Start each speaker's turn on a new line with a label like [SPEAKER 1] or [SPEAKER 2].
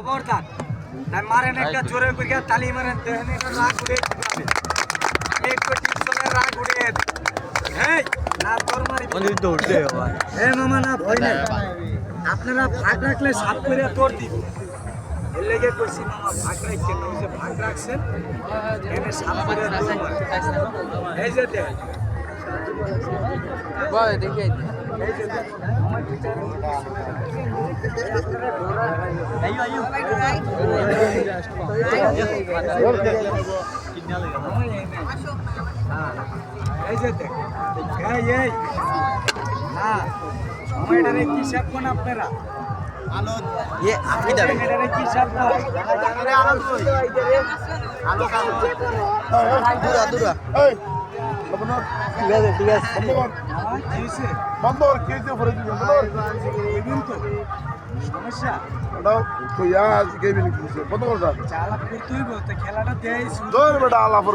[SPEAKER 1] খবরদার তাই মারেন একটা জোরে করিয়া তালি মারেন দেখেন এটা রাগ উড়ে যাবে একটু টিপসনের রাগ উড়ে এই না তোর মারি
[SPEAKER 2] দৌড়তে
[SPEAKER 1] এ মামা না ভয় নাই আপনারা ভাগ রাখলে সাপ করে তোর দিব এর লেগে কইছি মামা ভাগ রাখছেন ওই যে ভাগ রাখছেন এনে সাপ করে তোর মারে। এই যে দেখ
[SPEAKER 2] দেখে
[SPEAKER 1] এই যে দেখ আমার টিচার এই যে দেখ এই হ্যাঁ সময়টারে কি সাপ কোন আপনারা আলো
[SPEAKER 2] ये আপনি দেবেন
[SPEAKER 1] এটারে কি সাপ কোন আলো আলো
[SPEAKER 2] দূরা দূরা
[SPEAKER 3] এই লবণর
[SPEAKER 2] ঠিক আছে
[SPEAKER 3] বন্ধ
[SPEAKER 1] কি হইছে
[SPEAKER 3] বন্ধ কেটে পড়ে দিবি বন্ধ
[SPEAKER 1] এদিন তো সমস্যা
[SPEAKER 3] দাও তো ইয়া কেবিন কিছে বন্ধ কর দাও
[SPEAKER 1] চালাক করতে হইব তো খেলাটা দেয়
[SPEAKER 3] ধর বেটা আলা পর